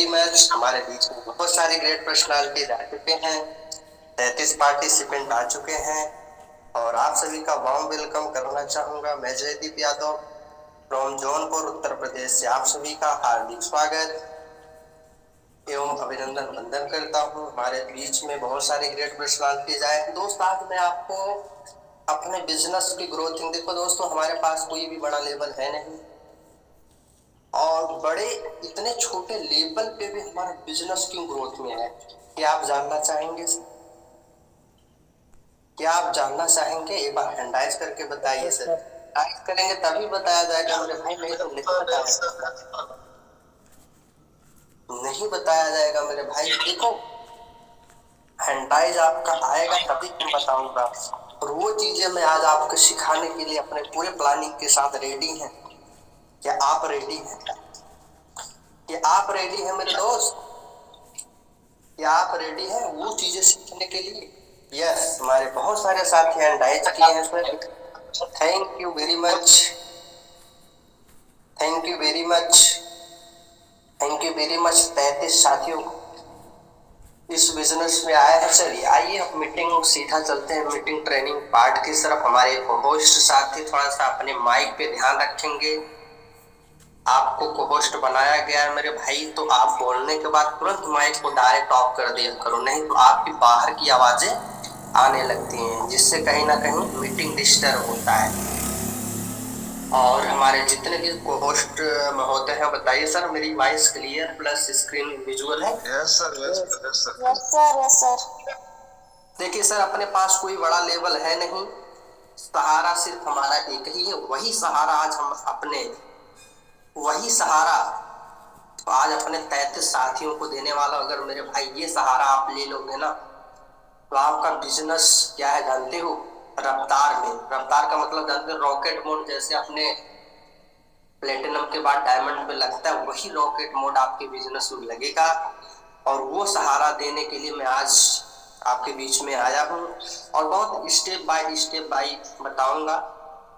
Very much. हमारे बीच में बहुत सारे ग्रेट पर्सनालिटीज आ चुके हैं, 33 पार्टिसिपेंट आ चुके हैं और आप सभी का वार्म वेलकम करना चाहूंगा। मैं जयदीप यादव फ्रॉम जौनपुर उत्तर प्रदेश से आप सभी का हार्दिक स्वागत एवं अभिनंदन वंदन करता हूँ। हमारे बीच में बहुत सारे ग्रेट पर्सनालिटीज आए हैं। दोस्त आज मैं आपको अपने बिजनेस की ग्रोथिंग, देखो दोस्तों हमारे पास कोई भी बड़ा लेवल है नहीं और बड़े इतने छोटे लेवल पे भी हमारा बिजनेस क्यों ग्रोथ में है, क्या आप जानना चाहेंगे? क्या आप जानना चाहेंगे? एक बार हैंडाइज करके बताइए सर। हैंडाइज करेंगे तभी बताया जाएगा मेरे भाई, नहीं तो नहीं बताया, नहीं बताया जाएगा मेरे भाई। देखो हैंडाइज आपका आएगा तभी मैं बताऊंगा और वो चीजें मैं आज आपको सिखाने के लिए अपने पूरे प्लानिंग के साथ रेडी हैं। क्या आप रेडी हैं? क्या आप रेडी हैं मेरे दोस्त? क्या आप रेडी हैं वो चीजें सीखने के लिए? यस, हमारे बहुत सारे साथी हैंडाइज किए हैं sir. Thank you very much, thank you very much, thank you very much. 33 साथियों इस बिजनेस में आया है। चलिए आइए अब मीटिंग सीधा चलते हैं मीटिंग ट्रेनिंग पार्ट की तरफ। हमारे होस्ट साथी थोड़ा सा अपने माइक पे ध्यान रखेंगे। आपको को होस्ट बनाया गया है मेरे भाई, तो आप बोलने के बाद तुरंत माइक को डायरेक्ट ऑफ कर दिया करो, नहीं तो आपकी बाहर की आवाजें आने लगती हैं जिससे कहीं ना कहीं मीटिंग डिस्टर्ब होता है। और हमारे जितने भी को होस्ट महोदय हैं बताइए सर, मेरी voice clear plus screen visual है? Yes sir, yes sir, yes sir, yes sir, yes sir. देखिए सर अपने पास कोई बड़ा लेवल है नहीं, सहारा सिर्फ हमारा एक ही है। वही सहारा आज हम अपने वही सहारा तो आज अपने 33 साथियों को देने वाला। अगर मेरे भाई ये सहारा आप ले लोगे ना तो आपका बिजनेस क्या है जानते हो? रफ्तार में, रफ्तार का मतलब जानते हो? रॉकेट मोड, जैसे अपने प्लेटिनम के बाद डायमंड पे लगता है वही रॉकेट मोड आपके बिजनेस में लगेगा। और वो सहारा देने के लिए मैं आज आपके बीच में आया हूँ और बहुत स्टेप बाय बताऊंगा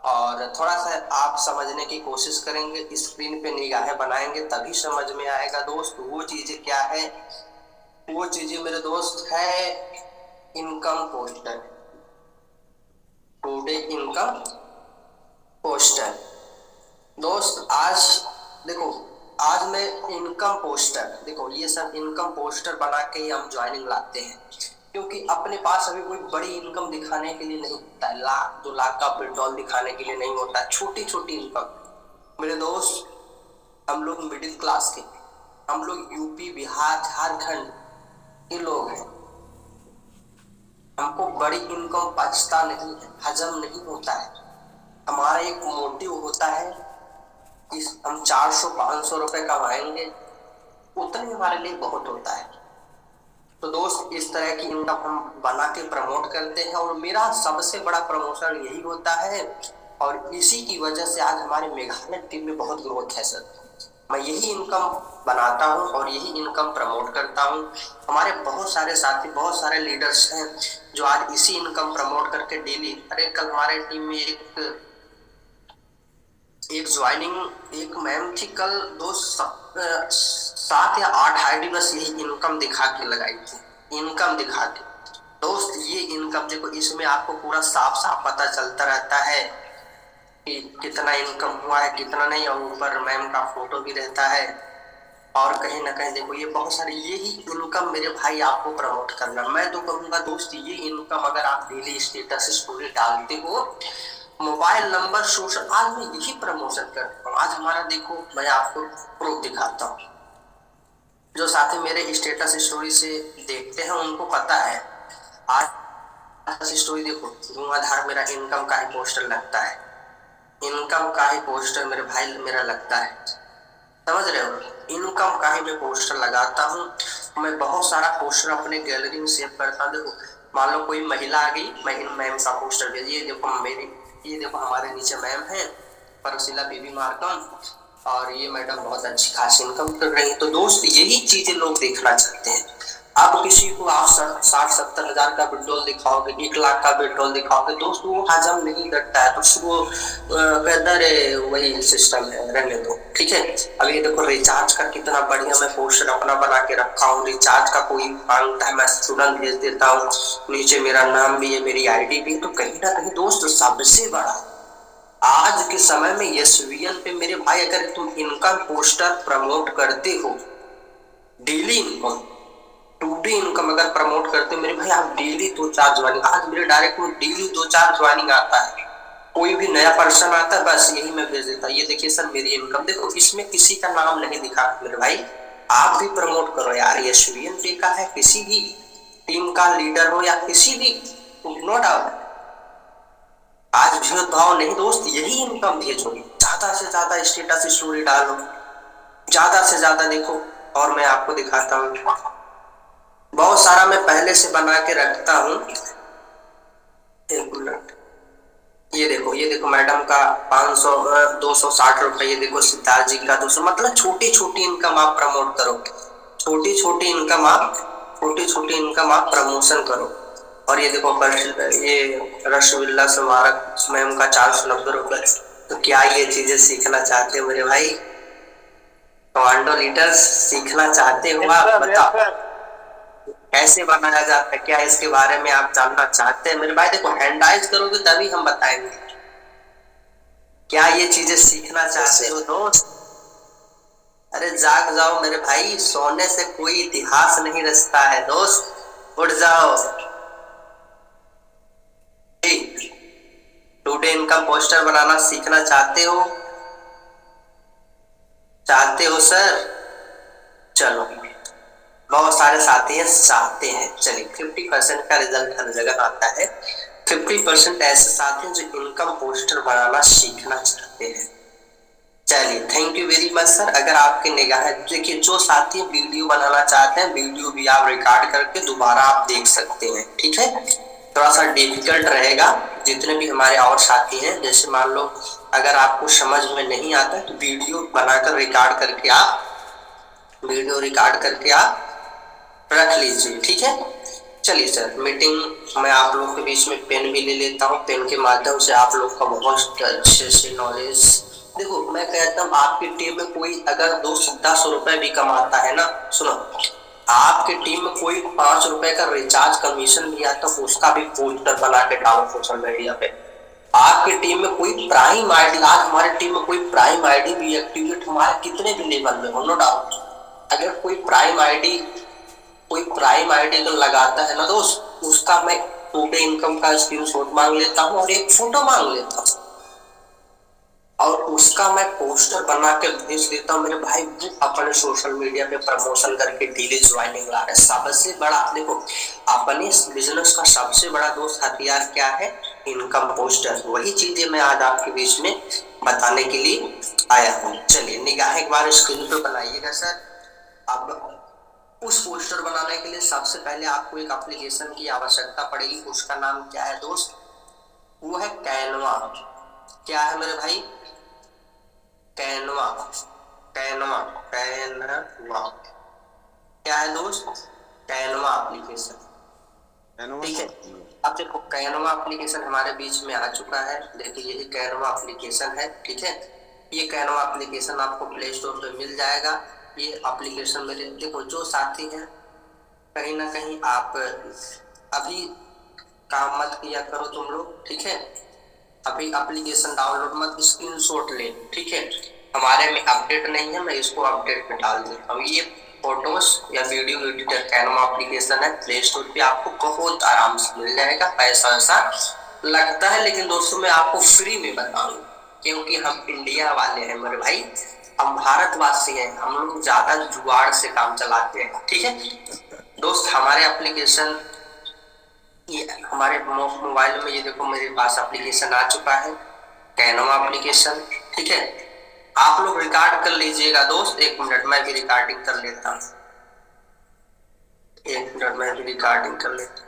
और थोड़ा सा आप समझने की कोशिश करेंगे। स्क्रीन पे निगाहें बनाएंगे तभी समझ में आएगा दोस्त। वो चीजें क्या है? वो चीजें मेरे दोस्त है income poster, today income poster. दोस्त आज देखो, आज मैं इनकम पोस्टर, देखो ये सब इनकम पोस्टर बना के ही हम ज्वाइनिंग लाते हैं, क्योंकि अपने पास अभी कोई बड़ी इनकम दिखाने के लिए नहीं होता है, 1-2 लाख का पेट्रोल दिखाने के लिए नहीं होता, छोटी छोटी इनकम। मेरे दोस्त हम लोग मिडिल क्लास के, हम लोग यूपी बिहार झारखंड के लोग हैं। हमको बड़ी इनकम पचता नहीं है, हजम नहीं होता है। हमारा एक मोटिव होता है कि हम 400-500 रुपए कमाएंगे, उतने हमारे लिए बहुत होता है। तो दोस्त इस तरह की इनकम हम बना के प्रमोट करते हैं और मेरा सबसे बड़ा प्रमोशन यही होता है और इसी की वजह से आज हमारे मेघालय टीम में बहुत ग्रोथ है सर। मैं यही इनकम बनाता हूँ और यही इनकम प्रमोट करता हूँ। हमारे बहुत सारे साथी, बहुत सारे लीडर्स हैं जो आज इसी इनकम प्रमोट करके डेली, अरे कल हमारे टीम में एक ज्वाइनिंग एक मैम थी, कल 7 या 8 आईडी बस यही इनकम दिखा के लगाई थी, इनकम दिखा के। दोस्त ये इनकम देखो, इसमें आपको पूरा साफ साफ पता चलता रहता है कि कितना इनकम हुआ है कितना नहीं, और ऊपर मैम का फोटो भी रहता है। और कहीं ना कहीं देखो ये बहुत सारी यही इनकम मेरे भाई आपको प्रमोट करना। मैं तो कहूंगा दोस्त ये इनकम अगर आप डेली स्टेटस स्टोरी डालते हो, मोबाइल नंबर, सोशल, आज मैं यही प्रमोशन करता हूँ। आज हमारा देखो मैं आपको प्रूफ दिखाता हूँ, जो साथी मेरे स्टेटस स्टोरी से देखते हैं उनको पता है। आज स्टोरी देखो, धुआंधार मेरा इनकम का ही पोस्टर लगता है, इनकम का ही पोस्टर मेरे भाई मेरा लगता है, समझ रहे हो? इनकम का ही मैं पोस्टर लगाता हूँ। मैं बहुत सारा पोस्टर अपने गैलरी में सेव करता हूँ। देखो मान लो कोई महिला आ गई, मैं इन मैम का पोस्टर भेजिए, देखो मेरी, ये देखो हमारे नीचे मैम है परसिला बीबी मार्कम और ये मैडम बहुत अच्छी खासी इनकम कर रही है। तो दोस्त यही चीजें लोग देखना चाहते हैं। आप किसी को आप 60-70 हजार का विड्रॉल दिखाओगे, 1 लाख का विड्रॉल दिखाओगे, दोस्त वो हजम नहीं करता है, तो उसको कहता है वही सिस्टम है, रहने दो, ठीक है। अब ये देखो रिचार्ज का कितना बढ़िया मैं पोस्टर अपना बना के रखा हूँ। रिचार्ज का कोई मांगता है मैं तुरंत भेज देता हूँ, नीचे मेरा नाम भी है, मेरी आईडी भी है। तो कहीं ना कहीं दोस्त सबसे बड़ा आज के समय में एसवीएन पे मेरे भाई, अगर तुम इनका पोस्टर प्रमोट करते हो, डेली इनकम, टूडे इनकम अगर प्रमोट करते हो मेरे भाई, आप डेली 2-4 ज्वाइनिंग, आज मेरे डायरेक्ट में डेली 2-4 ज्वाइनिंग आता है, कोई भी नया पर्सन आता है बस यही मैं भेज देता, ये देखिए सर मेरी इनकम देखो, इसमें किसी का नाम नहीं दिखा मेरे भाई। आप भी प्रमोट करो यार, एसवीएन पे का है, किसी भी टीम का लीडर हो या किसी भी, नो डाउट, आज भेदभाव नहीं दोस्त, यही इनकम भेजो, ज्यादा से ज्यादा स्टेटस स्टोरी डालो, ज्यादा से ज्यादा देखो। और मैं आपको दिखाता हूँ, बहुत सारा मैं पहले से बना के रखता हूँ। एक मिनट, ये देखो मैडम का 500 260 रुपए, ये देखो सिद्धार्थ जी का 200, मतलब छोटी छोटी इनकम आप प्रमोट करो, छोटी छोटी इनकम आप प्रमोशन करो। और ये देखो ये रसगुल्ला स्मारक मैम का 490 रुपए। तो क्या ये चीजें सीखना चाहते हो मेरे भाई, कमांडो लीडर्स, सीखना चाहते हो आप? बताओ कैसे बनाया जाता है, क्या इसके बारे में आप जानना चाहते हैं मेरे भाई? देखो हैंडाइज करोगे तभी हम बताएंगे, क्या ये चीजें सीखना चाहते हो दोस्त? अरे जाग जाओ मेरे भाई, सोने से कोई इतिहास नहीं रचता है दोस्त, उठ जाओ। टुडे इनका पोस्टर बनाना सीखना चाहते हो सर? चलो बहुत सारे साथी हैं चाहते हैं, चलिए 50% का रिजल्ट हर जगह आता है, 50% ऐसे साथी हैं जो इनकम पोस्टर बनाना सीखना चाहते हैं। चलिए thank you very much sir. अगर आपकी निगाह, देखिए जो साथी वीडियो बनाना चाहते हैं, वीडियो भी आप रिकॉर्ड करके दोबारा आप देख सकते हैं, ठीक है। थोड़ा सा डिफिकल्ट रहेगा, जितने भी हमारे और साथी हैं, जैसे मान लो अगर आपको समझ में नहीं आता तो वीडियो बनाकर रिकॉर्ड करके आप रख लीजिए, ठीक है। चलिए सर मीटिंग में आप लोग के बीच में पेन भी ले लेता हूँ, पेन के माध्यम से आप लोग का बहुत अच्छे से नॉलेज। देखो मैं कहता हूँ आपकी टीम में कोई अगर 10 रुपए भी कमाता है ना, सुनो, आपकी टीम में कोई 5 रुपए का रिचार्ज कमीशन भी आता है, उसका भी पोस्टर बना के डालो सोशल मीडिया पे। आपकी टीम में कोई प्राइम आईडी, आज हमारी टीम में कोई प्राइम आईडी भी एक्टिवेट हमारे कितने भी लेवल में हो, नो डाउट, अगर कोई प्राइम आईडी तो लगाता है ना दोस्त, उसका मैं टुडे इनकम का स्क्रीनशॉट मांग लेता हूँ और एक फोटो मांग लेता हूँ, और उसका मैं पोस्टर बना के भेज देता हूँ मेरे भाई, अपने सोशल मीडिया पे प्रमोशन करके डेली ज्वाइनिंग ला रहे। सबसे बड़ा देखो, अपने बिजनेस का सबसे बड़ा दोस्त हथियार क्या है? Income poster. वही चीजें मैं आज आपके बीच में बताने के लिए आया हूँ। चलिए निगाह एक बार स्क्रीन पे बनाइएगा सर। अब उस पोस्टर बनाने के लिए सबसे पहले आपको एक एप्लीकेशन की आवश्यकता पड़ेगी, उसका नाम क्या है दोस्त? वो है कैनवा। क्या है मेरे भाई? कैनवा। क्या है दोस्त? कैनवा एप्लीकेशन, ठीक है। अब देखो कैनवा एप्लीकेशन हमारे बीच में आ चुका है, देखिए यही कैनवा एप्लीकेशन है, ठीक है। ये कैनवा एप्लीकेशन आपको प्ले स्टोर पे मिल जाएगा। ये एप्लीकेशन मेरे, देखो जो साथी हैं कहीं ना कहीं आप अभी काम मत किया करो तुम लोग, ठीक है। अभी एप्लीकेशन डाउनलोड मत, स्क्रीनशॉट ले, ठीक है। हमारे में अपडेट नहीं है, मैं इसको अपडेट पे डाल देता हूँ। ये फोटोज या वीडियो एडिटर कैनवा एप्लीकेशन है, प्ले स्टोर पे आपको बहुत आराम से मिल जाएगा। पैसा वैसा लगता है, लेकिन दोस्तों मैं आपको फ्री में बताऊँ, क्योंकि हम इंडिया वाले हैं मेरे भाई, हम भारतवासी हैं, हम लोग ज्यादा जुगाड़ से काम चलाते हैं, ठीक है दोस्त। हमारे एप्लीकेशन, ये हमारे मोबाइल में, ये देखो मेरे पास एप्लीकेशन आ चुका है, कैनवा एप्लीकेशन, ठीक है। आप लोग रिकॉर्ड कर लीजिएगा दोस्त, 1 मिनट मैं भी रिकॉर्डिंग कर लेता हूँ, 1 मिनट मैं भी रिकॉर्डिंग कर लेता हूँ।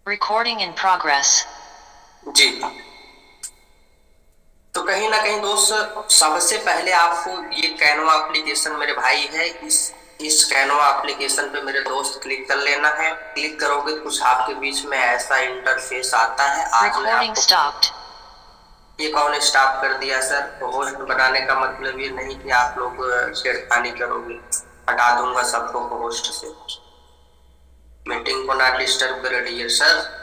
Recording in progress. जी तो कहीं ना कहीं दोस्त सबसे पहले आपको ये कैनवा एप्लीकेशन मेरे भाई है, इस कैनवा एप्लीकेशन पे मेरे दोस्त क्लिक कर लेना है। क्लिक करोगे तो कुछ आपके बीच में ऐसा इंटरफेस आता है। आज मैं आपको ये कौन स्टॉप कर दिया सर? होस्ट बनाने का मतलब ये नहीं कि आप लोग छेड़खानी करोगे, हटा दूंगा सबको होस्ट से। मीटिंग को ना डिस्टर्ब कर डियर सर।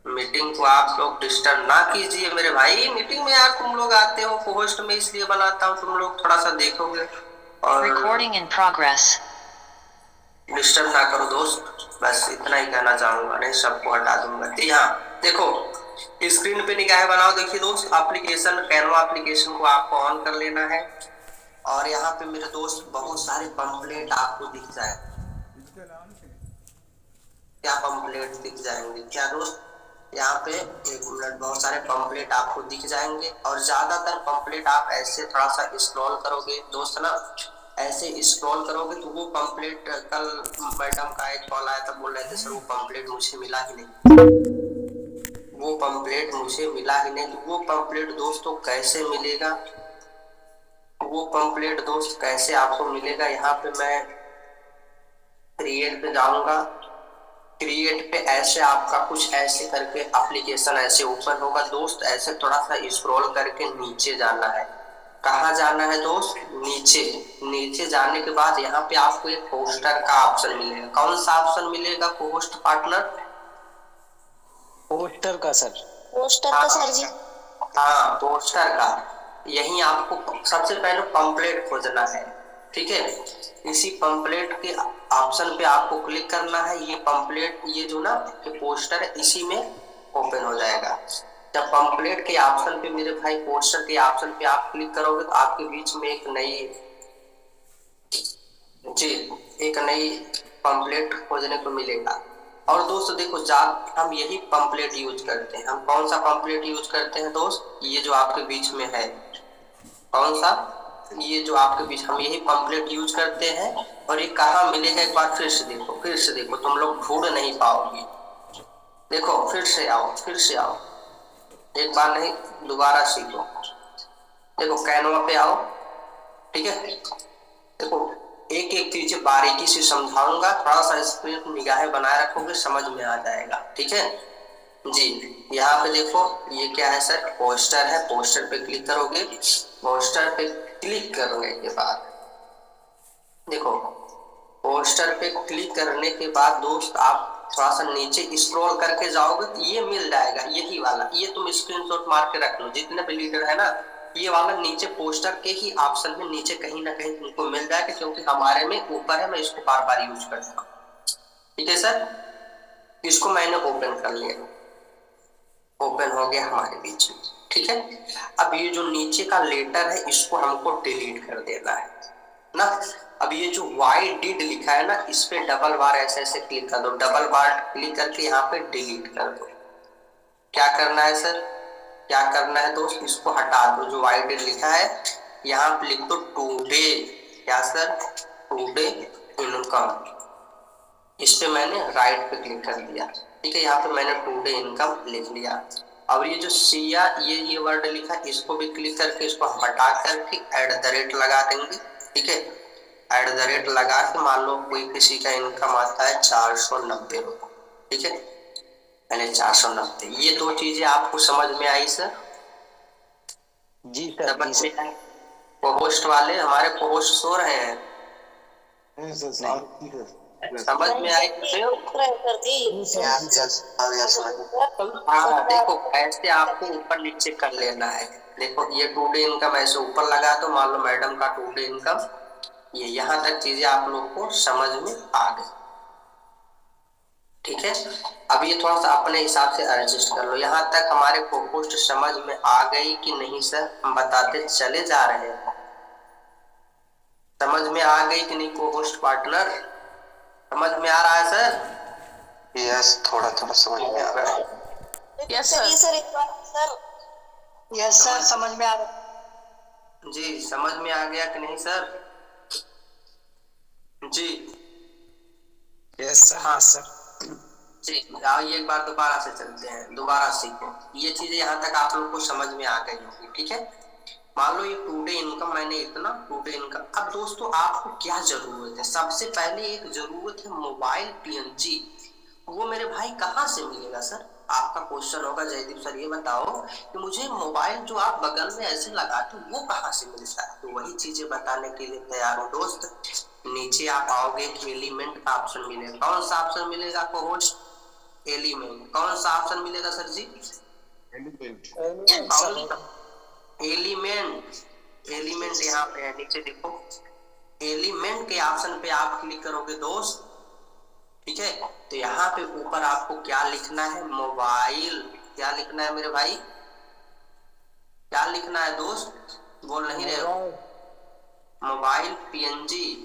मीटिंग को आप लोग डिस्टर्ब ना कीजिए मेरे भाई। मीटिंग में यार तुम लोग आते हो, होस्ट में इसलिए बनाता हूँ, तुम लोग थोड़ा सा देखोगे और रिकॉर्डिंग इन प्रोग्रेस। डिस्टर्ब ना करो दोस्त, बस इतना ही कहना चाहूंगा, नहीं सबको हटा दूंगा। हाँ देखो स्क्रीन पे निगाह बनाओ। देखिए दोस्त एप्लीकेशन कैनवा एप्लीकेशन को आपको ऑन कर लेना है और यहाँ पे मेरे दोस्त बहुत सारे पंपलेट आपको दिख जाए। क्या पंपलेट दिख जाएंगे क्या दोस्त? यहाँ पे एक मिनट, बहुत सारे पंपलेट आपको दिख जाएंगे और ज्यादातर पंपलेट आप ऐसे थोड़ा सा स्क्रॉल करोगे दोस्त ना, ऐसे स्क्रॉल करोगे तो वो पंपलेट, कल मैडम का एक कॉल आया था, बोल रहे थे सर वो पंपलेट मुझे मिला ही नहीं, वो पंपलेट मुझे मिला ही नहीं। तो वो पंपलेट दोस्तों कैसे मिलेगा? वो पंपलेट दोस्त कैसे आपको मिलेगा? यहाँ पे मैं क्रिएट पे जाऊंगा। क्रिएट पे ऐसे आपका कुछ ऐसे करके एप्लीकेशन ऐसे ओपन होगा दोस्त। ऐसे थोड़ा सा स्क्रॉल करके नीचे जाना है। कहाँ जाना है दोस्त? नीचे। नीचे जाने के बाद यहाँ पे आपको एक पोस्टर का ऑप्शन मिलेगा। कौन सा ऑप्शन मिलेगा पोस्ट पार्टनर? पोस्टर का सर। पोस्टर का सर जी। हाँ पोस्टर का। यही आपको सबसे पहले पंपलेट खोजना है, ठीक है। इसी पंपलेट के ऑप्शन पे आपको क्लिक करना है। ये पंपलेट, ये जो ना पोस्टर है, इसी में ओपन हो जाएगा। जब पंपलेट के ऑप्शन पे मेरे भाई, पोस्टर के ऑप्शन पे आप क्लिक करोगे तो आपके बीच में एक नई पंपलेट खोजने को मिलेगा। और दोस्तों देखो हम यही पंपलेट यूज करते हैं। हम कौन सा पंपलेट यूज करते हैं दोस्त? ये जो आपके बीच में है, कौन सा? ये जो आपके बीच, हम यही पंपलेट यूज करते हैं। और ये कहाँ मिलेगा एक बार फिर से देखो, तुम लोग ढूंढ नहीं पाओगे। देखो फिर से आओ, एक बार नहीं दोबारा सीखो। देखो कैनवा पे आओ, ठीक है। देखो एक एक चीजें बारीकी से समझाऊंगा, थोड़ा सा स्क्रीन पर निगाहें बनाए रखोगे, समझ में आ जाएगा, ठीक है जी। यहाँ पे देखो ये क्या है सर? पोस्टर है। पोस्टर पे क्लिक करोगे। पोस्टर पे क्लिक करने के बाद देखो, पोस्टर पे क्लिक करने के बाद दोस्त आप थोड़ा सा नीचे स्क्रॉल करके जाओगे तो ये मिल जाएगा, यही वाला। ये तुम स्क्रीनशॉट मार के रख लो, जितने भी लीडर है ना, ये वाला नीचे पोस्टर के ही ऑप्शन में नीचे कहीं ना कहीं तुमको मिल जाएगा, क्योंकि हमारे में ऊपर है, मैं इसको बार बार यूज करता हूँ, ठीक है सर। इसको मैंने ओपन कर लिया, ओपन हो गया हमारे बीच में, ठीक है। अब ये जो नीचे का लेटर है इसको हमको डिलीट कर देना है ना। अब ये जो वाई डिड लिखा है ना, इस पे डबल बार ऐसे क्लिक कर दो। डबल बार क्लिक करके यहाँ पे डिलीट कर दो। क्या करना है सर? क्या करना है दोस्त? इसको हटा दो। जो वाई डिड लिखा है यहाँ पे लिख दो टुडे। क्या सर? Today income. इस पे मैंने राइट पे क्लिक कर दिया, ठीक है। यहाँ पे मैंने टुडे इनकम लिख लिया। अब ये जो सिया ये वर्ड लिखा है, इसको भी क्लिक करके इसको हटा करके @ लगा देंगे, ठीक है। @ लगा के मान लो कोई किसी का इनकम आता है 490 रुपये, ठीक है। मैंने 490, ये दो चीजें आपको समझ में आई सर? जी सर। समझ में आई? पोस्ट वाले हमारे पोस्ट सो रहे हैं, समझ में आई? हाँ देखो ऐसे आपको ऊपर नीचे कर लेना है। देखो ये टुडे इनकम ऐसे ऊपर लगा दो, मान लो मैडम का टुडे इनकम, ये यहाँ तक चीजें आप लोग को समझ में आ गई, ठीक है। अब ये थोड़ा सा अपने हिसाब से एडजस्ट कर लो। यहाँ तक हमारे को पोस्ट समझ में आ गई कि नहीं सर? हम बताते चले जा रहे हैं। समझ में आ गई कि नहीं को होस्ट पार्टनर? समझ में आ रहा है सर? यस, थोड़ा थोड़ा समझ में आ रहा है। Yes sir. यस सर, समझ में आ रहा है जी। समझ में आ गया कि नहीं सर? जी यस सर। हाँ सर। जी आइए एक बार दोबारा से चलते हैं, दोबारा सीखो। ये चीजें यहाँ तक आप लोग को समझ में आ गई होगी, ठीक है। मान लो ये टुडे इनकम मैंने इतना टुडे इनकम। अब दोस्तों आपको क्या जरूरत है? सबसे पहले एक जरूरत है मोबाइल पीएनजी। वो मेरे भाई कहाँ से मिलेगा सर? आपका क्वेश्चन होगा जयदीप सर ये बताओ कि मुझे मोबाइल जो आप बगल में ऐसे लगाते हो वो कहाँ से मिलता है? तो वही चीजें बताने के लिए तैयार हूँ दोस्त। नीचे आप आओगे कि एलिमेंट का ऑप्शन मिलेगा। कौन सा ऑप्शन मिलेगा आपको होस्ट? एलिमेंट। कौन सा ऑप्शन मिलेगा सर जी? एलिमेंट। एलिमेंट यहाँ पे है, नीचे देखो। एलिमेंट के ऑप्शन पे आप क्लिक करोगे दोस्त, ठीक है। तो यहाँ पे ऊपर आपको क्या लिखना है? मोबाइल। क्या लिखना है मेरे भाई? क्या लिखना है दोस्त? बोल नहीं रहे हो? Mobile PNG.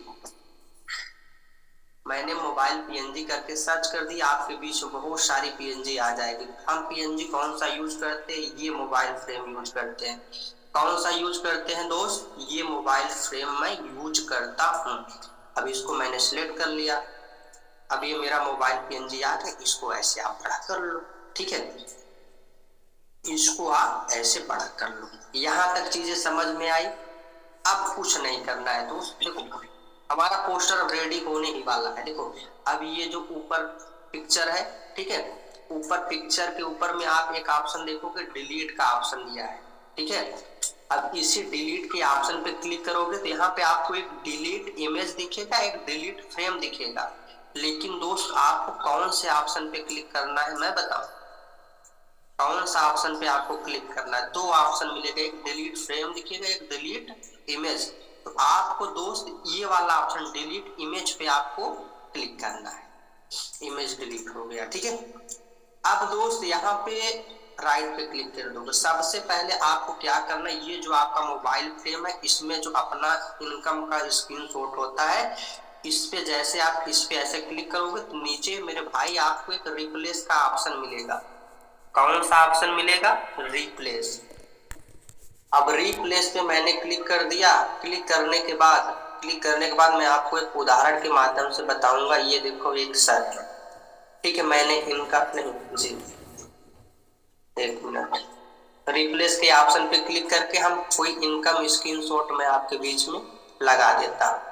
मैंने मोबाइल पीएनजी करके सर्च कर दिया, आपके बीच में बहुत सारी पीएनजी आ जाएगी। हम पीएनजी कौन सा यूज करते हैं? ये मोबाइल फ्रेम यूज करते हैं। कौन सा यूज करते हैं दोस्त? ये मोबाइल फ्रेम मैं यूज करता हूँ। अब इसको मैंने सिलेक्ट कर लिया। अब ये मेरा मोबाइल पीएनजी आ गया। इसको ऐसे आप बड़ा कर लो, ठीक है। इसको आप ऐसे बड़ा कर लो। यहाँ तक चीजें समझ में आई। अब कुछ नहीं करना है दोस्त। देखो हमारा पोस्टर अब रेडी होने ही वाला है। देखो अब ये जो ऊपर पिक्चर है, ठीक है, ऊपर पिक्चर के ऊपर में आप एक ऑप्शन देखोगे, डिलीट का ऑप्शन दिया है, ठीक है। अब इसी डिलीट के ऑप्शन पे क्लिक करोगे तो यहाँ पे आपको एक डिलीट इमेज दिखेगा, एक डिलीट फ्रेम दिखेगा। लेकिन दोस्त आपको कौन से ऑप्शन पे क्लिक करना है मैं बताऊं? कौन सा ऑप्शन पे आपको क्लिक करना है? दो ऑप्शन मिलेगा, एक डिलीट फ्रेम दिखेगा, एक डिलीट इमेज। तो आपको दोस्त ये वाला ऑप्शन डिलीट इमेज पे आपको क्लिक करना है। इमेज डिलीट हो गया, ठीक है। अब दोस्त यहाँ पे राइट पे क्लिक कर दोगे। सबसे पहले आपको क्या करना है? ये जो आपका मोबाइल फ्रेम है इसमें जो अपना इनकम का स्क्रीनशॉट होता है, इस पे जैसे आप इस पे ऐसे क्लिक करोगे तो नीचे मेरे भाई आपको एक रिप्लेस का ऑप्शन मिलेगा। कौन सा ऑप्शन मिलेगा? रिप्लेस। अब रिप्लेस पे मैंने क्लिक कर दिया। क्लिक करने के बाद मैं आपको एक उदाहरण के माध्यम से बताऊंगा। ये देखो एक सर, ठीक है, मैंने इनका नहीं जी एक मिनट, रिप्लेस के ऑप्शन पे क्लिक करके हम कोई इनकम स्क्रीनशॉट में आपके बीच में लगा देता हूं।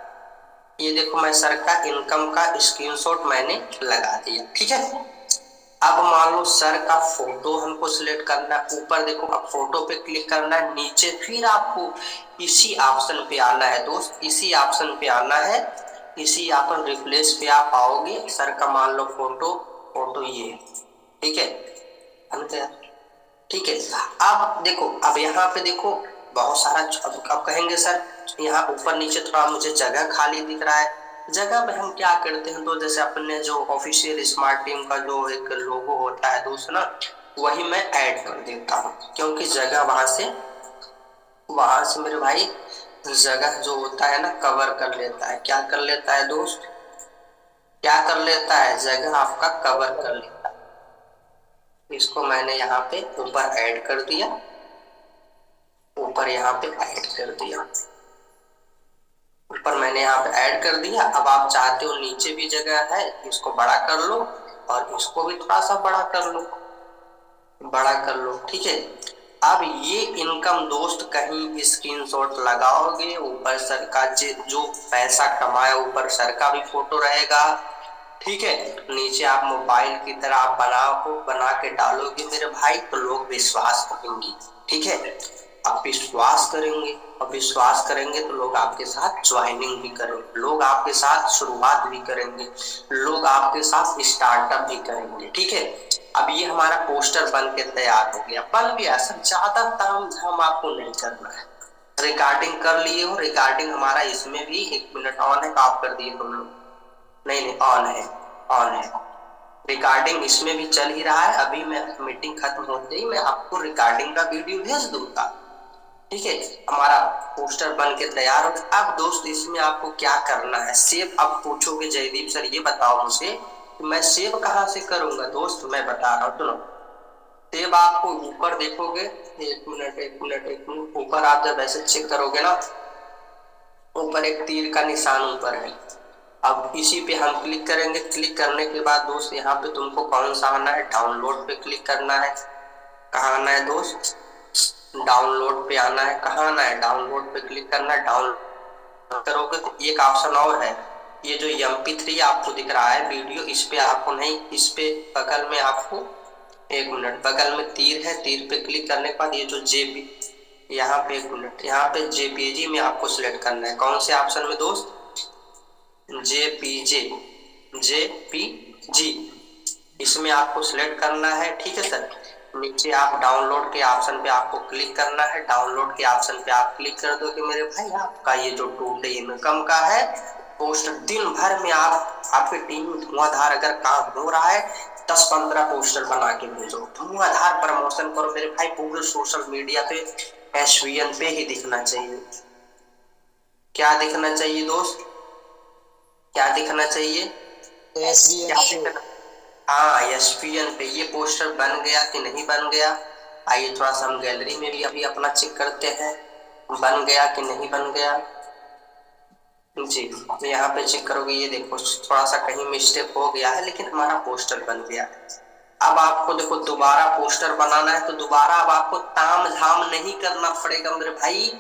ये देखो मैं सर का इनकम का स्क्रीनशॉट मैंने लगा दिया, ठीक है। अब मान लो सर का फोटो हमको सिलेक्ट करना है। ऊपर देखो अब फोटो पे क्लिक करना है, नीचे फिर आपको इसी ऑप्शन पे आना है दोस्त, इसी ऑप्शन पे आना है। इसी ऑप्शन रिप्लेस पे आप आओगे। सर का मान लो फोटो ये, ठीक है, ठीक है। अब देखो अब यहाँ पे देखो बहुत सारा। अब कहेंगे सर यहाँ ऊपर नीचे थोड़ा मुझे जगह खाली दिख रहा है। जगह में हम क्या करते हैं तो जैसे अपने जो ऑफिशियल स्मार्ट टीम का जो एक लोगो होता है दोस्त ना, वही मैं ऐड कर देता हूँ। क्योंकि जगह वहां से मेरे भाई जगह जो होता है ना कवर कर लेता है। क्या कर लेता है दोस्त? क्या कर लेता है? जगह आपका कवर कर लेता है। इसको मैंने यहाँ पे ऊपर ऐड कर दिया, ऊपर यहाँ पे ऐड कर दिया, ऊपर मैंने यहाँ पे ऐड कर दिया। अब आप चाहते हो नीचे भी जगह है, इसको बड़ा कर लो और इसको भी थोड़ा सा बड़ा कर लो, ठीक है। अब ये इनकम दोस्त कहीं स्क्रीनशॉट लगाओगे, ऊपर सर का जो पैसा कमाया ऊपर सर का भी फोटो रहेगा, ठीक है। नीचे आप मोबाइल की तरह आप बना के डालोगे मेरे भाई, तो लोग विश्वास करेंगे, ठीक है। आप विश्वास करेंगे और विश्वास करेंगे तो लोग आपके साथ ज्वाइनिंग भी करेंगे, लोग आपके साथ शुरुआत भी करेंगे, लोग आपके साथ स्टार्टअप भी करेंगे, ठीक है। अब ये हमारा पोस्टर बन के तैयार हो गया, बन गया। सब ज्यादा तामझाम आपको नहीं करना है। रिकॉर्डिंग कर लिए हो, रिकॉर्डिंग हमारा इसमें भी 1 मिनट ऑन है, ऑफ कर दिए तुम लोग? नहीं ऑन है। रिकॉर्डिंग इसमें भी चल ही रहा है। अभी मैं मीटिंग खत्म होते ही मैं आपको रिकॉर्डिंग का वीडियो भेज दूंगा, ठीक है। हमारा पोस्टर बन के तैयार हो। अब दोस्त इसमें आपको क्या करना है? सेव। अब पूछोगे जयदीप सर ये बताओ मुझे कि मैं सेव कहाँ से करूंगा? दोस्त मैं बता रहा हूँ, सुनो। सेव आपको ऊपर देखोगे, एक मिनट, ऊपर आप जब ऐसे चेक करोगे ना, ऊपर एक तीर का निशान ऊपर है, अब इसी पे हम क्लिक करेंगे। क्लिक करने के बाद दोस्त यहाँ पे तुमको कौन सा आना है, डाउनलोड पे क्लिक करना है। कहाँ आना है दोस्त, डाउनलोड पे आना है। कहाँ आना है, डाउनलोड पे क्लिक करना है। डाउनलोड करोगे तो एक ऑप्शन और है, ये जो MP3 आपको दिख रहा है वीडियो, इस पे आपको नहीं, इस पे बगल में आपको, एक मिनट, बगल में तीर है, तीर पे क्लिक करने के बाद ये जो JP, यहाँ पे एक मिनट, यहाँ पे JPG में आपको सिलेक्ट करना है। कौन से ऑप्शन में दोस्त, JPG, इसमें आपको सिलेक्ट करना है। ठीक है सर, नीचे आप डाउनलोड के ऑप्शन पे आपको क्लिक करना है। डाउनलोड के ऑप्शन पे आप क्लिक कर दो कि मेरे भाई आपका ये जो 2 डे इनकम का है पोस्टर, दिन भर में आप, आपकी टीम में धुआंधार अगर काम हो रहा है 10-15 पोस्टर बना के भेजो, धुआंधार प्रमोशन करो मेरे भाई, पूरे सोशल मीडिया पे SVN पे ही दिखना चाहिए। क्या दिखना चाहिए दोस्त, क्या दिखना चाहिए, हाँ SVN पे। ये पोस्टर बन गया कि नहीं बन गया, आइए थोड़ा सा हम गैलरी में भी अभी अपना चेक करते हैं, बन गया कि नहीं बन गया जी। यहाँ पे चेक करोगे, ये देखो थोड़ा सा कहीं मिस्टेक हो गया है, लेकिन हमारा पोस्टर बन गया। अब आपको देखो दोबारा पोस्टर बनाना है तो दोबारा अब आपको ताम झाम नहीं करना पड़ेगा मेरे भाई।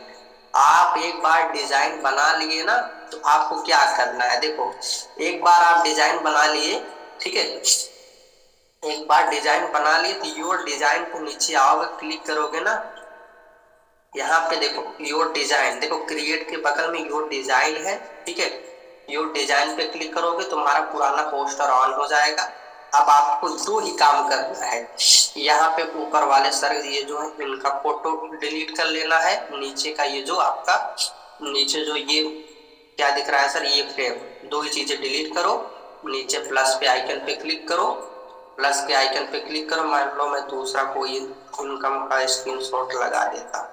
आप एक बार डिजाइन बना लिए ना, तो आपको क्या करना है, देखो एक बार आप डिजाइन बना लिए, ठीक है, एक बार डिजाइन बना लिए तो योर डिजाइन को नीचे आओगे, क्लिक करोगे ना, यहाँ पे देखो योर डिजाइन, देखो क्रिएट के बगल में योर डिजाइन है, ठीक है, योर डिजाइन पे क्लिक करोगे तो हमारा पुराना पोस्टर ऑन हो जाएगा। अब आपको 2 ही काम करना है, यहाँ पे ऊपर वाले सर ये जो है इनका फोटो डिलीट कर लेना है, नीचे का ये जो आपका नीचे जो ये क्या दिख रहा है सर, ये फ्रेम, 2 ही चीजें डिलीट करो। नीचे प्लस पे आइकन पे क्लिक करो, प्लस के आइकन पे क्लिक करो। मान लो मैं दूसरा कोई इनकम का स्क्रीनशॉट लगा देता,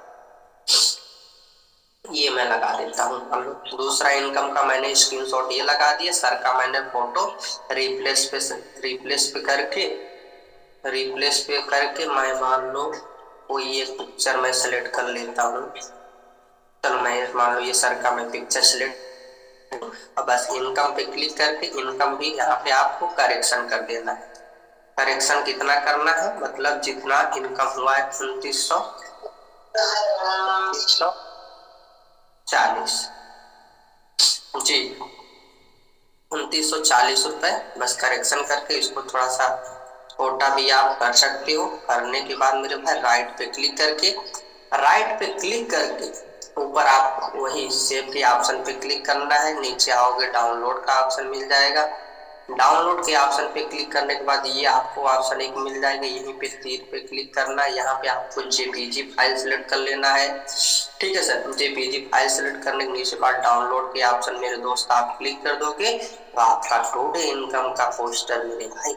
ये मैं लगा देता हूँ, दूसरा इनकम का मैंने स्क्रीनशॉट ये लगा दिया, सर का मैंने फोटो रिप्लेस पे करके मैं मान लो कोई एक पिक्चर मैं सिलेक्ट कर लेता हूँ। चलो मैं मान लो ये सर का मैं पिक्चर सिलेक्ट, अब बस इनकम पे क्लिक करके इनकम भी यहाँ पे आपको करेक्शन कर देना है। करेक्शन कितना करना है, मतलब जितना इनकम हुआ है 2940 जी, 2940 रुपए, बस करेक्शन करके इसको थोड़ा सा छोटा भी आप कर सकते हो। करने के बाद मेरे भाई राइट पे क्लिक करके ऊपर आप वही सेव के ऑप्शन पे क्लिक करना है, नीचे आओगे डाउनलोड का ऑप्शन मिल जाएगा। डाउनलोड के ऑप्शन पे क्लिक करने के बाद ये आपको ऑप्शन एक मिल जाएगा, यहीं पे तीर पे क्लिक करना है, यहाँ पे आपको JPG फाइल सिलेक्ट कर लेना है। ठीक है सर, JPG फाइल सिलेक्ट करने के नीचे बाद डाउनलोड के ऑप्शन मेरे दोस्त आप क्लिक कर दोगे तो आपका टोटल इनकम का पोस्टर मेरे भाई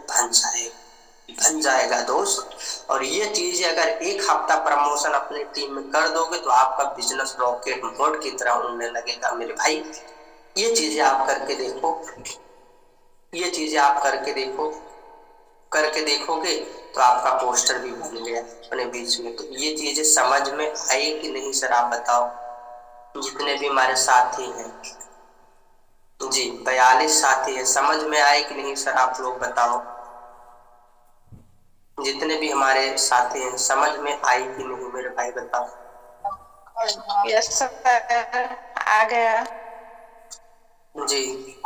बन जाएगा दोस्त। और ये चीजें अगर एक हफ्ता प्रमोशन अपनी टीम में कर दोगे तो आपका बिजनेस रॉकेट मोड की तरह उड़ने लगेगा मेरे भाई। ये चीजें आप करके देखो, ये चीजें आप करके देखोगे तो आपका पोस्टर भी बन गया अपने बीच में। तो ये चीजें समझ में आई कि नहीं सर, आप बताओ, जितने भी हमारे साथी हैं जी, 42 साथी है, समझ में आए कि नहीं सर, आप लोग बताओ, जितने भी हमारे साथी हैं समझ में आई कि नहीं मेरे भाई, बताओ। यस सर, आ गया जी,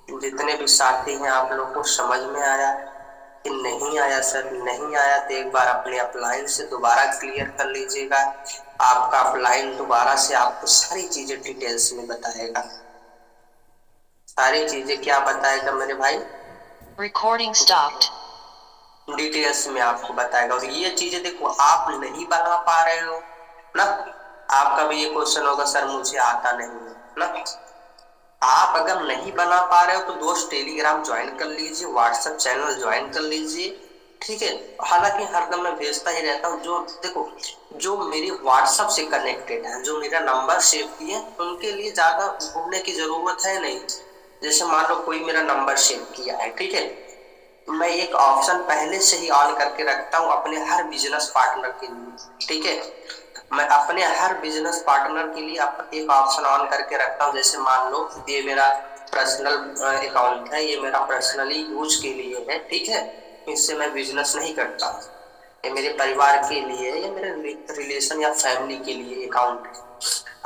जितने भी साथी हैं आप लोग को समझ में आया कि नहीं आया सर? नहीं आया तो एक बार अपने अपलाइन से दोबारा क्लियर कर लीजिएगा। आपका अपलाइन दोबारा से आपको सारी चीजें डिटेल्स में बताएगा। सारी चीजें क्या बताएगा मेरे भाई? Recording stopped. डिटेल्स में आपको बताएगा। और ये चीजें देखो, आप नहीं बना पा रहे हो ना, आपका भी ये क्वेश्चन होगा सर मुझे आता नहीं है ना। आप अगर नहीं बना पा रहे हो तो दोस्त टेलीग्राम ज्वाइन कर लीजिए, व्हाट्सएप चैनल ज्वाइन कर लीजिए, ठीक है। हालांकि हरदम मैं भेजता ही रहता हूँ। जो देखो, जो मेरी व्हाट्सएप से कनेक्टेड है, जो मेरा नंबर सेव किए, उनके लिए ज्यादा घूमने की जरूरत है नहीं। जैसे मान लो कोई मेरा नंबर सेव किया है, ठीक है, मैं एक ऑप्शन पहले से ही ऑन करके रखता हूँ अपने हर बिजनेस पार्टनर के लिए, ठीक है। मैं अपने हर बिजनेस पार्टनर के लिए एक ऑप्शन ऑन करके रखता हूँ। जैसे मान लो ये मेरा पर्सनल अकाउंट है, ये मेरा पर्सनली यूज के लिए है, ठीक है। इससे मैं बिजनेस नहीं करता, ये मेरे परिवार के लिए है, ये मेरे रिलेशन या फैमिली के लिए अकाउंट है।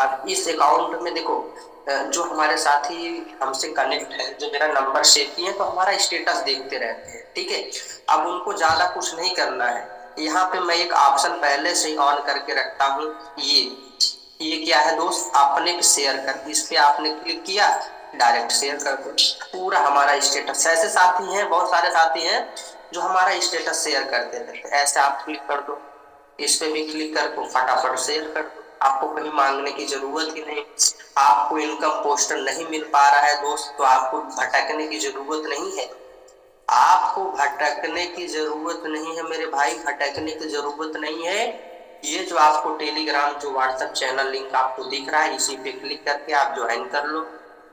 अब इस अकाउंट में देखो जो हमारे साथी हमसे कनेक्ट है, जो मेरा नंबर सेव किए तो हमारा स्टेटस देखते रहते हैं, ठीक है। अब उनको ज्यादा कुछ नहीं करना है, यहाँ पे मैं एक ऑप्शन पहले से ही ऑन करके रखता हूँ, ये क्या है दोस्त, अपने पे शेयर कर, इस पे आपने क्लिक किया, डायरेक्ट शेयर कर दो पूरा हमारा स्टेटस। ऐसे साथी हैं, बहुत सारे साथी हैं जो हमारा स्टेटस शेयर करते रहते हैं, ऐसे आप क्लिक कर दो, इस पे भी क्लिक करके फटाफट शेयर कर दो, आपको कहीं मांगने की जरूरत ही नहीं। आपको इनकम पोस्टर नहीं मिल पा रहा है दोस्त, तो आपको भटकने की जरूरत नहीं है, आपको भटकने की जरूरत नहीं है मेरे भाई, भटकने की जरूरत नहीं है। ये जो आपको टेलीग्राम जो व्हाट्सएप चैनल लिंक आपको दिख रहा है, इसी पे क्लिक करके आप ज्वाइन कर लो।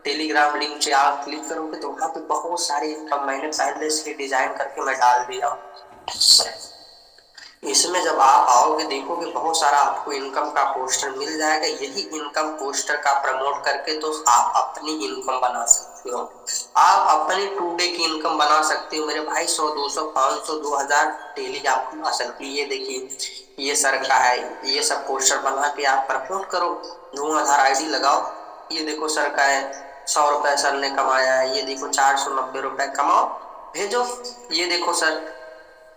टेलीग्राम लिंक पे आप क्लिक करोगे तो वहां पे बहुत सारे इनकम मैंने पहले से डिजाइन करके मैं डाल दिया। इसमें जब आप आओगे देखोगे बहुत सारा आपको इनकम का पोस्टर मिल जाएगा। यही इनकम पोस्टर का प्रमोट करके तो आप अपनी इनकम बना सकते हो, आप अपनी 2 डे की इनकम बना सकते हो मेरे भाई। 100, 200, 500, 2000 डेली आप कमा सकते हो। ये देखिए ये सर का है, ये सब पोस्टर बना के आप प्रमोट करो, 2000 आईडी लगाओ। ये देखो सर का है, 100 रुपए सर ने कमाया है, ये देखो 490 रुपए कमाओ, भेजो। ये देखो सर,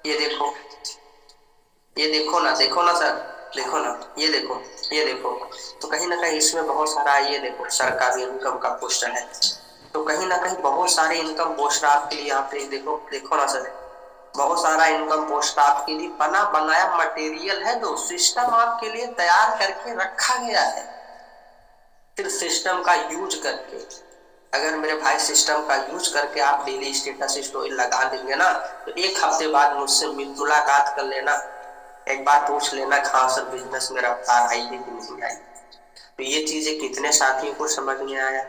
ये देखो ना, देखो ना सर, देखो ना, ये देखो। तो कहीं ना कहीं इसमें बहुत सारा, ये देखो सर का भी इनकम का पोस्टर है, तो कहीं ना कहीं बहुत सारे इनकम पोस्टर आपके लिए यहाँ पे देखो ना सर, बहुत सारा इनकम पोस्टर आपके लिए बना बनाया मटेरियल है, दो सिस्टम आपके लिए तैयार करके रखा गया है। फिर सिस्टम का यूज करके, अगर मेरे भाई सिस्टम का यूज करके आप डेली स्टेटस स्टोरी लगा देंगे ना, तो एक हफ्ते बाद मुझसे मुलाकात कर लेना, एक बार पूछ लेना कहाँ सर बिजनेस में रफ्तार आई है कि नहीं आई। तो ये चीजें कितने साथियों को समझ में आया।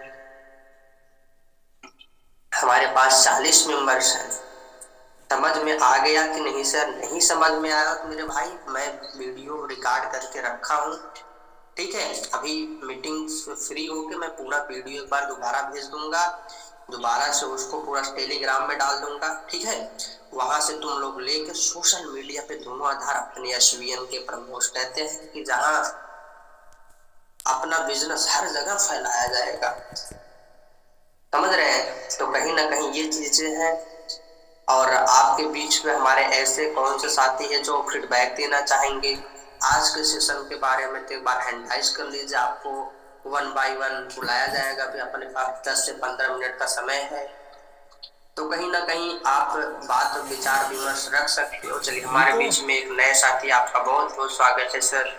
हमारे पास 40 मेंबर्स हैं, समझ में आ गया कि नहीं सर? नहीं समझ में आया तो मेरे भाई मैं वीडियो रिकॉर्ड करके रखा हूँ, ठीक है। अभी मीटिंग फ्री होके मैं पूरा वीडियो एक बार दोबारा भेज दूंगा, दोबारा से उसको पूरा टेलीग्राम में डाल दूंगा, ठीक है। वहां से तुम लोग लेकर सोशल मीडिया पे दोनों आधार अपने SVN के प्रमोट कहते हैं कि जहां अपना बिजनेस हर जगह फैलाया जाएगा, समझ रहे हैं? तो कहीं ना कहीं ये चीजें हैं। और आपके बीच में हमारे ऐसे कौन से साथी हैं जो फीडबैक देना चाहेंगे आज के सेशन के बारे में, तो एक बार हैंडलाइज कर लीजिए। आपको 1 by 1 बुलाया जाएगा, फिर अपने पास 10 से 15 मिनट का समय है, तो कहीं ना कहीं आप बात विचार विमर्श रख सकते हो। चलिए हमारे बीच में एक नए साथी, आपका बहुत बहुत स्वागत है सर,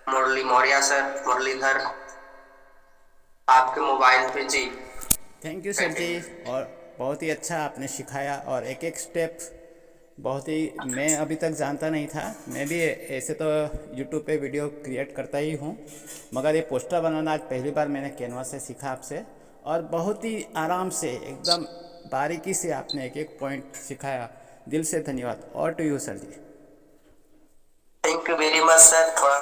मुरली मौर्य सर, मुरलीधर, आपके मोबाइल पे जी। थैंक यू सर जी, और बहुत ही अच्छा आपने सिखाया, और एक एक स्टेप बहुत ही मैं अभी तक जानता नहीं था। मैं भी ऐसे तो यूट्यूब पे वीडियो क्रिएट करता ही हूँ, मगर ये पोस्टर बनाना आज पहली बार मैंने कैनवा से सीखा आपसे, और बहुत ही आराम से एकदम बारीकी से आपने एक एक पॉइंट सिखाया। दिल से धन्यवाद। और to you sir ji. Thank you very much sir. थोड़ा